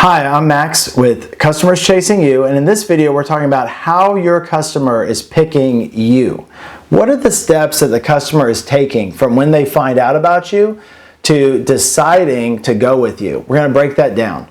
Hi, I'm Max with Customers Chasing You, and in this video we're talking about how your customer is picking you. What are the steps that the customer is taking from when they find out about you to deciding to go with you? We're going to break that down.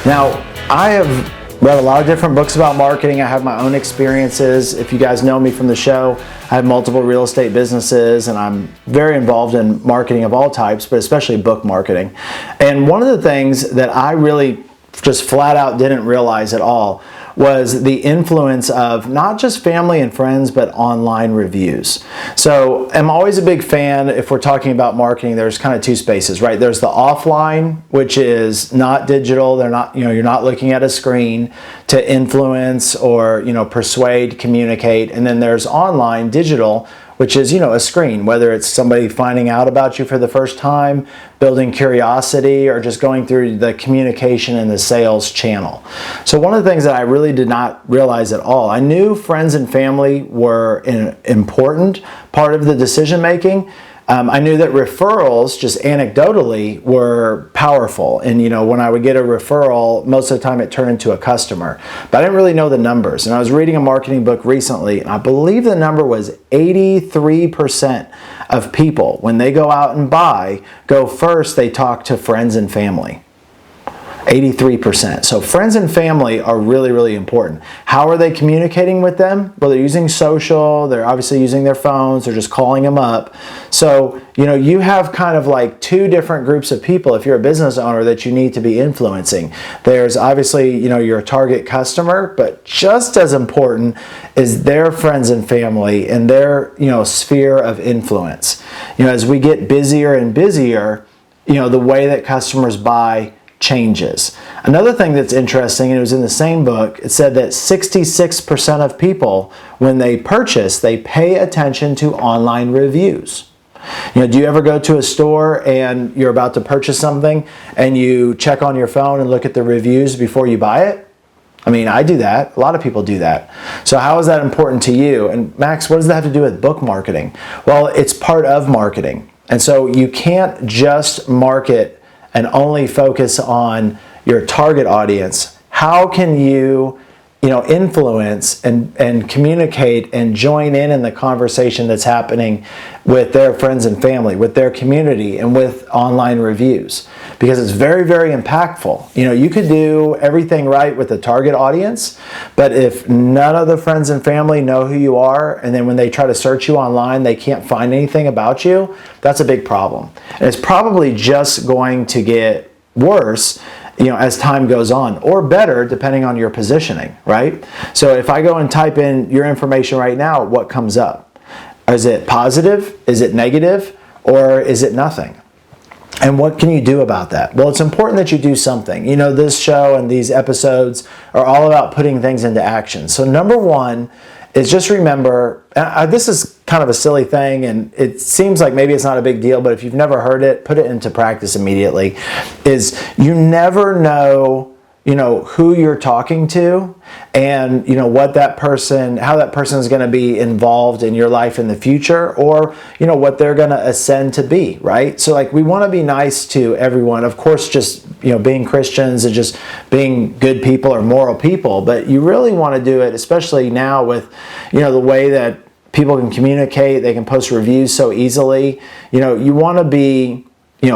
Now, I have read a lot of different books about marketing. I have my own experiences. If you guys know me from the show, I have multiple real estate businesses and I'm very involved in marketing of all types, but especially book marketing. And one of the things that I really just flat out didn't realize at all was the influence of not just family and friends, but online reviews. So I'm always a big fan, if we're talking about marketing, there's kind of two spaces, right? There's the offline, which is not digital. They're not, you're not looking at a screen to influence or, persuade, communicate. And then there's online, digital, which is, a screen, whether it's somebody finding out about you for the first time, building curiosity, or just going through the communication and the sales channel. So one of the things that I really did not realize at all, I knew friends and family were an important part of the decision making. I knew that referrals, just anecdotally, were powerful. And when I would get a referral, most of the time it turned into a customer. But I didn't really know the numbers. And I was reading a marketing book recently, and I believe the number was 83% of people, when they go out and go first, they talk to friends and family. 83%. So friends and family are really, really important. How are they communicating with them? Well, they're using social, they're obviously using their phones, they're just calling them up. So, you have kind of like two different groups of people if you're a business owner that you need to be influencing. There's obviously, your target customer, but just as important is their friends and family and their, sphere of influence. As we get busier and busier, the way that customers buy changes. Another thing that's interesting, and it was in the same book, it said that 66% of people, when they purchase, they pay attention to online reviews. Do you ever go to a store and you're about to purchase something and you check on your phone and look at the reviews before you buy it? I do that. A lot of people do that. So how is that important to you? And Max, what does that have to do with book marketing? Well, it's part of marketing. And so you can't just market and only focus on your target audience. How can you, influence and communicate and join in the conversation that's happening with their friends and family, with their community, and with online reviews? Because it's very, very impactful. You could do everything right with the target audience, but if none of the friends and family know who you are, and then when they try to search you online, they can't find anything about you, that's a big problem. And it's probably just going to get worse as time goes on, or better depending on your positioning, right? So if I go and type in your information right now, what comes up? Is it positive? Is it negative? Or is it nothing? And what can you do about that? Well, it's important that you do something. This show and these episodes are all about putting things into action. So number one is just remember, this is kind of a silly thing and it seems like maybe it's not a big deal, but if you've never heard it, put it into practice immediately, is you never know who you're talking to and what that person, how that person is going to be involved in your life in the future, or what they're going to ascend to be, right? So like we want to be nice to everyone, of course, just being Christians and just being good people or moral people, but you really want to do it, especially now with the way that people can communicate, they can post reviews so easily. You want to be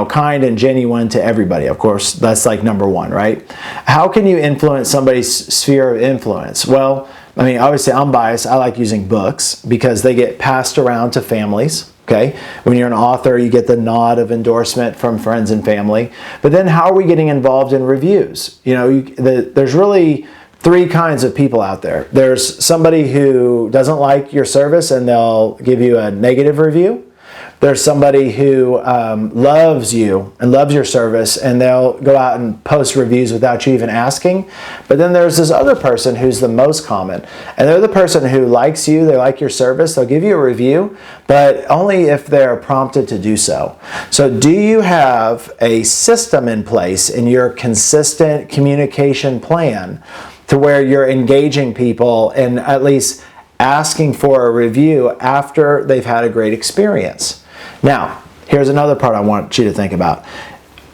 kind and genuine to everybody. Of course, that's like number one, right? How can you influence somebody's sphere of influence? Well, obviously I'm biased. I like using books because they get passed around to families. Okay, when you're an author, you get the nod of endorsement from friends and family. But then how are we getting involved in reviews? There's really three kinds of people out there. There's somebody who doesn't like your service and they'll give you a negative review. there's somebody who loves you and loves your service, and they'll go out and post reviews without you even asking. But then there's this other person who's the most common, and they're the person who likes you, they like your service, they'll give you a review, but only if they're prompted to do so. So do you have a system in place in your consistent communication plan to where you're engaging people and at least asking for a review after they've had a great experience? Now, here's another part I want you to think about.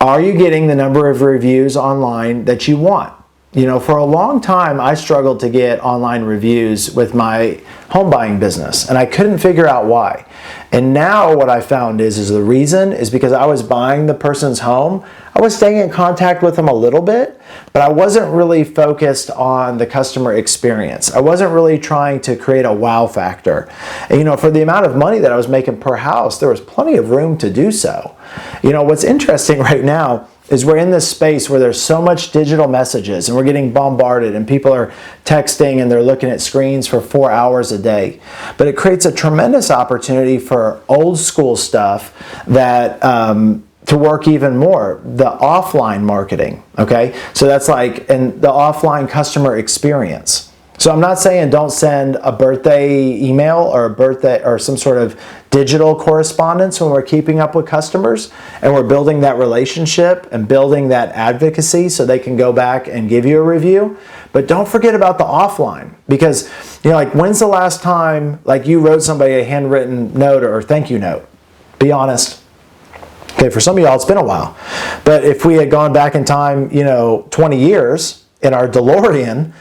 Are you getting the number of reviews online that you want? You know, for a long time, I struggled to get online reviews with my home buying business, and I couldn't figure out why. And now what I found is the reason is because I was buying the person's home. I was staying in contact with them a little bit, but I wasn't really focused on the customer experience. I wasn't really trying to create a wow factor. And, you know, for the amount of money that I was making per house, there was plenty of room to do so. You know, what's interesting right now is we're in this space where there's so much digital messages and we're getting bombarded and people are texting and they're looking at screens for 4 hours a day. But it creates a tremendous opportunity for old school stuff that to work even more, the offline marketing, okay? So that's like in the offline customer experience. So I'm not saying don't send a birthday email or a birthday or some sort of digital correspondence when we're keeping up with customers and we're building that relationship and building that advocacy so they can go back and give you a review. But don't forget about the offline, because, you know, like, when's the last time like you wrote somebody a handwritten note or thank you note? Be honest. Okay, for some of y'all it's been a while. But if we had gone back in time, you know, 20 years in our DeLorean,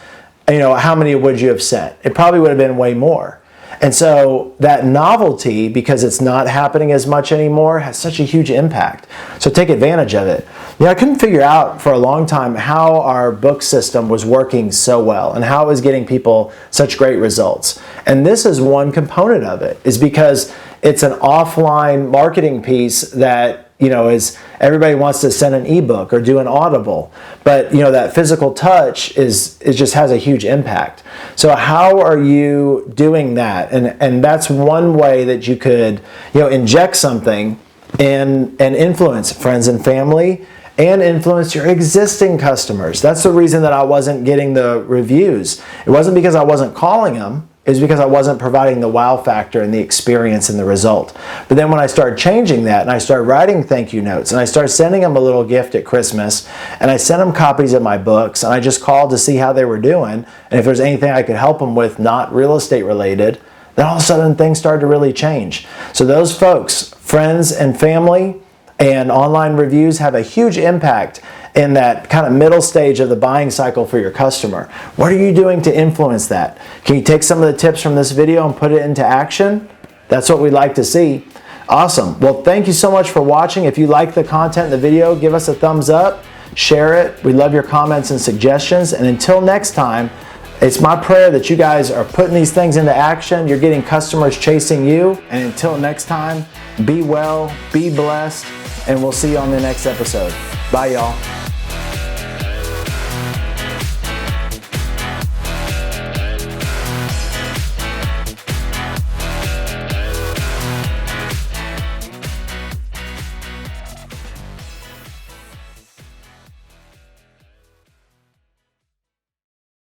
you know, how many would you have sent? It probably would have been way more. And so that novelty, because it's not happening as much anymore, has such a huge impact. So take advantage of it. You know, I couldn't figure out for a long time how our book system was working so well and how it was getting people such great results. And this is one component of it, is because it's an offline marketing piece that, you know, is everybody wants to send an ebook or do an Audible, but, you know, that physical touch is just has a huge impact. So how are you doing that? And that's one way that you could, you know, inject something and influence friends and family and influence your existing customers. That's the reason that I wasn't getting the reviews. It wasn't because I wasn't calling them. Is because I wasn't providing the wow factor and the experience and the result. But then when I started changing that and I started writing thank you notes and I started sending them a little gift at Christmas and I sent them copies of my books and I just called to see how they were doing and if there's anything I could help them with not real estate related, then all of a sudden things started to really change. So those folks, friends and family and online reviews, have a huge impact in that kind of middle stage of the buying cycle for your customer. What are you doing to influence that? Can you take some of the tips from this video and put it into action? That's what we'd like to see. Awesome. Well, thank you so much for watching. If you like the content in the video, give us a thumbs up, share it. We love your comments and suggestions. And until next time, it's my prayer that you guys are putting these things into action. You're getting customers chasing you. And until next time, be well, be blessed, and we'll see you on the next episode. Bye, y'all.